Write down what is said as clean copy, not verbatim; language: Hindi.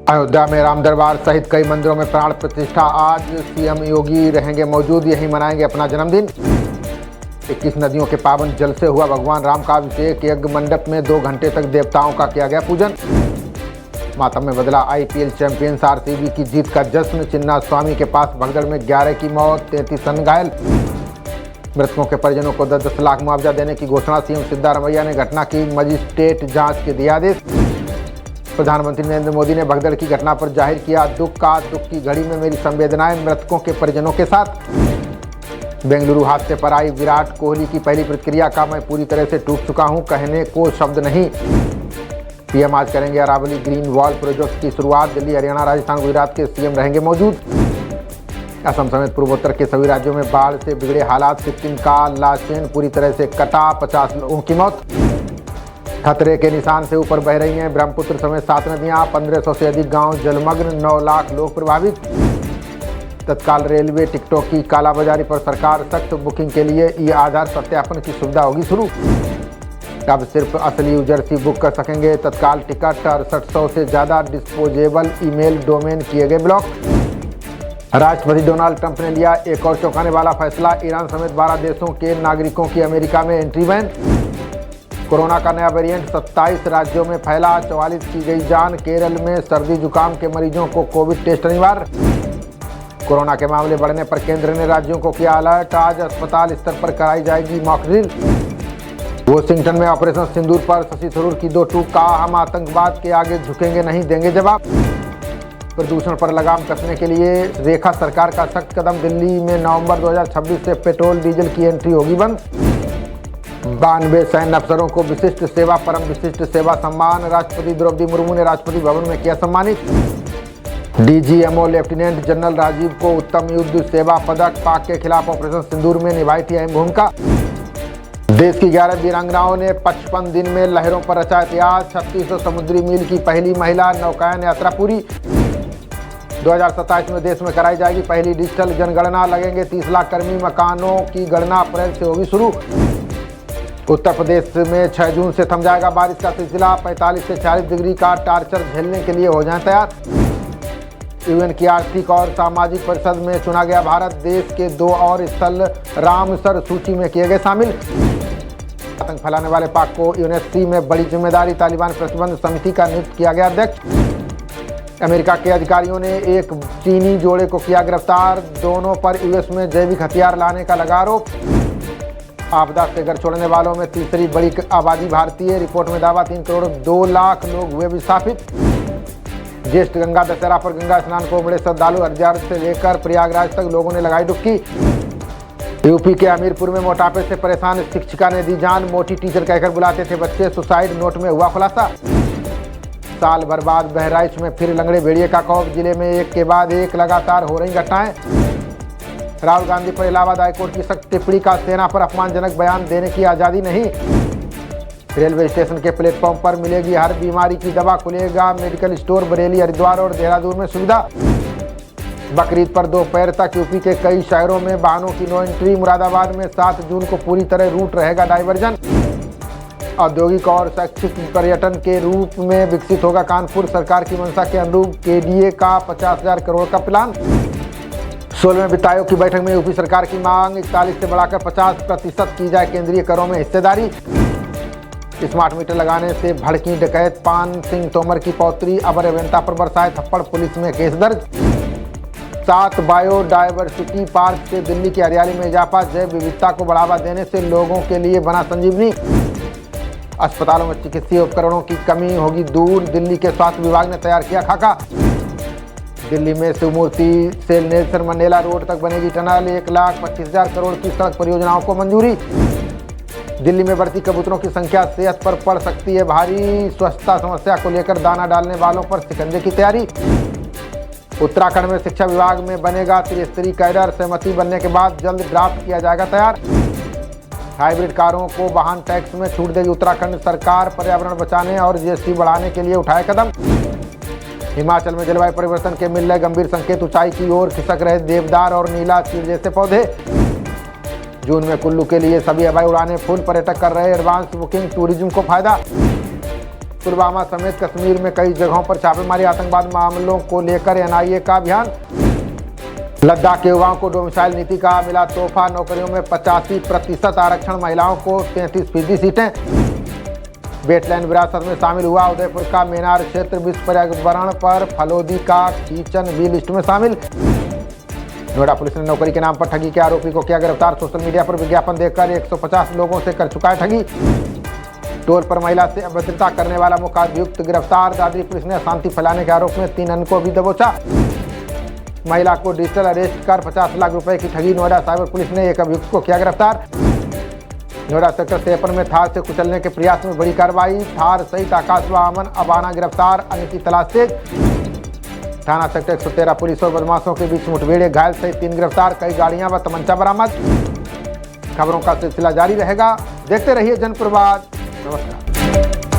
अयोध्या में राम दरबार सहित कई मंदिरों में प्राण प्रतिष्ठा। आज सीएम योगी रहेंगे मौजूद, यहीं मनाएंगे अपना जन्मदिन। 21 नदियों के पावन जल से हुआ भगवान राम का अभिषेक। यज्ञ मंडप में 2 घंटे तक देवताओं का किया गया पूजन। मातम में बदला आईपीएल चैंपियंस आरसीबी की जीत का जश्न। चिन्ना स्वामी के पास भगदड़ में 11 की मौत, 33 अन्य घायल। मृतकों के परिजनों को 10-10 लाख मुआवजा देने की घोषणा। सीएम सिद्धारमैया ने घटना की मजिस्ट्रेट जांच के दिया आदेश। प्रधानमंत्री नरेंद्र मोदी ने भगदड़ की घटना पर जाहिर किया दुख की घड़ी में मेरी संवेदनाएं मृतकों के परिजनों के साथ। बेंगलुरु हादसे पर आई विराट कोहली की पहली प्रतिक्रिया का मैं पूरी तरह से टूट चुका हूं, कहने को शब्द नहीं। पीएम आज करेंगे अरावली ग्रीन वॉल प्रोजेक्ट की शुरुआत। दिल्ली, हरियाणा, राजस्थान, गुजरात के सीएम रहेंगे मौजूद। असम समेत पूर्वोत्तर के सभी राज्यों में बाढ़ से बिगड़े हालात। सिक्किम का लाचेन पूरी तरह से कटा, 50 लोगों की मौत। खतरे के निशान से ऊपर बह रही हैं ब्रह्मपुत्र समेत 7 नदियां। 1500 से अधिक गांव जलमग्न, 9 लाख लोग प्रभावित। तत्काल रेलवे टिकटों की कालाबाजारी पर सरकार सख्त। बुकिंग के लिए ई आधार सत्यापन की सुविधा होगी शुरू। अब सिर्फ असली यूजर ही बुक कर सकेंगे तत्काल टिकट। 6800 से ज़्यादा डिस्पोजेबल ईमेल डोमेन किए गए ब्लॉक। राष्ट्रपति डोनाल्ड ट्रंप ने लिया एक और चौंकाने वाला फैसला। ईरान समेत 12 देशों के नागरिकों की अमेरिका में एंट्री बैन। कोरोना का नया वेरिएंट 27 राज्यों में फैला, 44 की गई जान। केरल में सर्दी जुकाम के मरीजों को कोविड टेस्ट अनिवार्य। कोरोना के मामले बढ़ने पर केंद्र ने राज्यों को किया अलर्ट। आज अस्पताल स्तर पर कराई जाएगी मॉक ड्रिल। वॉशिंगटन में ऑपरेशन सिंदूर पर शशि थरूर की 2 टूक। कहा, हम आतंकवाद के आगे झुकेंगे नहीं, देंगे जवाब। प्रदूषण पर लगाम कसने के लिए रेखा सरकार का सख्त कदम। दिल्ली में नवंबर 2026 से पेट्रोल डीजल की एंट्री होगी बंद। 92 सैन्य अफसरों को विशिष्ट सेवा, परम विशिष्ट सेवा सम्मान। राष्ट्रपति द्रौपदी मुर्मू ने राष्ट्रपति भवन में किया सम्मानित। डीजीएमओ लेफ्टिनेंट जनरल राजीव को उत्तम युद्ध सेवा पदक। पाक के खिलाफ ऑपरेशन सिंदूर में निभाई थी अहम भूमिका। देश की 11 वीरांगनाओं ने 55 दिन में लहरों पर रचा इतिहास। 3600 समुद्री मील की पहली महिला नौकायन यात्रा पूरी। 2027 में देश में कराई जाएगी पहली डिजिटल जनगणना। लगेंगे 30 लाख कर्मी। मकानों की गणना अप्रैल से होगी शुरू। उत्तर प्रदेश में 6 जून से थम जाएगा बारिश का सिलसिला। 45 से 40 डिग्री का टार्चर झेलने के लिए हो जाएं तैयार। यूएन की आर्थिक और सामाजिक परिषद में चुना गया भारत। देश के 2 और स्थल रामसर सूची में किए गए शामिल। आतंक फैलाने वाले पाक को यूएनएससी में बड़ी जिम्मेदारी। तालिबान प्रतिबंध समिति का नियुक्त किया गया अध्यक्ष। अमेरिका के अधिकारियों ने एक चीनी जोड़े को किया गिरफ्तार। दोनों पर यूएस में जैविक हथियार लाने का लगा आरोप। आपदा से घर छोड़ने वालों में तीसरी बड़ी आबादी भारतीय। रिपोर्ट में दावा 3 करोड़ 2 लाख लोग हुए विस्थापित। ज्येष्ठ गंगा दशहरा पर गंगा स्नान को उमड़े श्रद्धालु। हरिद्वार से लेकर प्रयागराज तक लोगों ने लगाई डुबकी। यूपी के हमीरपुर में मोटापे से परेशान शिक्षिका ने दी जान। मोटी टीचर कहकर बुलाते थे बच्चे। सुसाइड नोट में हुआ खुलासा। साल भर बाद बहराइच में फिर लंगड़े भेड़िए का खौफ। जिले में एक के बाद एक लगातार हो रही घटनाएं। राहुल गांधी पर इलाहाबाद हाईकोर्ट की सख्त टिप्पणी का सेना पर अपमानजनक बयान देने की आज़ादी नहीं। रेलवे स्टेशन के प्लेटफॉर्म पर मिलेगी हर बीमारी की दवा। खुलेगा मेडिकल स्टोर। बरेली, हरिद्वार और देहरादून में सुविधा। बकरीद पर दोपहर तक यूपी के कई शहरों में वाहनों की नो एंट्री। मुरादाबाद में 7 जून को पूरी तरह रूट रहेगा डाइवर्जन। औद्योगिक और शैक्षिक पर्यटन के रूप में विकसित होगा कानपुर। सरकार की मंशा के अनुरूप केडीए का 50,000 करोड़ का प्लान। 16वें वित्त आयोग की बैठक में यूपी सरकार की मांग 41 से बढ़ाकर 50% की जाए केंद्रीय करों में हिस्सेदारी। स्मार्ट मीटर लगाने से भड़की डकैत। पान सिंह तोमर की पौत्री। अबर अभियंता पर बरसाए थप्पड़, पुलिस में केस दर्ज। 7 बायोडायवर्सिटी पार्क से दिल्ली की हरियाली में इजाफा। जैव विविधता को बढ़ावा देने से लोगों के लिए बना संजीवनी। अस्पतालों में चिकित्सीय उपकरणों की कमी होगी दूर। दिल्ली के स्वास्थ्य विभाग ने तैयार किया खाका। दिल्ली में शिवमूर्ति से नेल्सन मंडेला रोड तक बनेगी टनल। 1,25,000 करोड़ की सड़क परियोजनाओं को मंजूरी। दिल्ली में बढ़ती कबूतरों की संख्या सेहत पर पड़ सकती है भारी। स्वच्छता समस्या को लेकर दाना डालने वालों पर शिकंजे की तैयारी। उत्तराखंड में शिक्षा विभाग में बनेगा त्रिस्तरीय कैडर। सहमति बनने के बाद जल्द ड्राफ्ट किया जाएगा तैयार। हाइब्रिड कारों को वाहन टैक्स में छूट देगी उत्तराखंड सरकार। पर्यावरण बचाने और जीएसटी बढ़ाने के लिए उठाए कदम। हिमाचल में जलवायु परिवर्तन के मिल रहे गंभीर संकेत। ऊंचाई की ओर खिसक रहे देवदार और नीला चीड़ जैसे पौधे। जून में कुल्लू के लिए सभी हवाई उड़ानें फुल, पर्यटक कर रहे एडवांस बुकिंग, टूरिज्म को फायदा। पुलवामा समेत कश्मीर में कई जगहों पर छापेमारी, आतंकवाद मामलों को लेकर एनआईए का अभियान। लद्दाख के युवाओं को डोमिसाइल नीति का मिला तोहफा, नौकरियों में 85% आरक्षण, महिलाओं को 33% सीटें। वेटलैंड विरासत में शामिल हुआ उदयपुर का मेनार क्षेत्र, विश्व पर्यावरण पर फलोदी का किचन भी लिस्ट में शामिल। नोएडा पुलिस ने नौकरी के नाम पर ठगी के आरोपी को किया गिरफ्तार, सोशल मीडिया पर विज्ञापन देकर 150 लोगों से कर चुका है ठगी। टोल पर महिला से अभद्रता करने वाला मुख्य अभियुक्त गिरफ्तार, दादरी पुलिस ने अशांति फैलाने के आरोप में 3 अन्य को भी दबोचा। महिला को डिजिटल अरेस्ट कर 50 लाख रुपए की ठगी, नोएडा साइबर पुलिस ने एक अभियुक्त को किया गिरफ्तार। नोएडा सेक्टर 53 में थार से कुचलने के प्रयास में बड़ी कार्रवाई, थार सहित आकाश व अमन अबाना गिरफ्तार, अन्य की तलाश तेज। थाना सेक्टर 113 पुलिस और बदमाशों के बीच मुठभेड़, घायल सहित 3 गिरफ्तार, कई गाड़ियां व तमंचा बरामद। खबरों का सिलसिला जारी रहेगा, देखते रहिए जनप्रवाद। नमस्कार।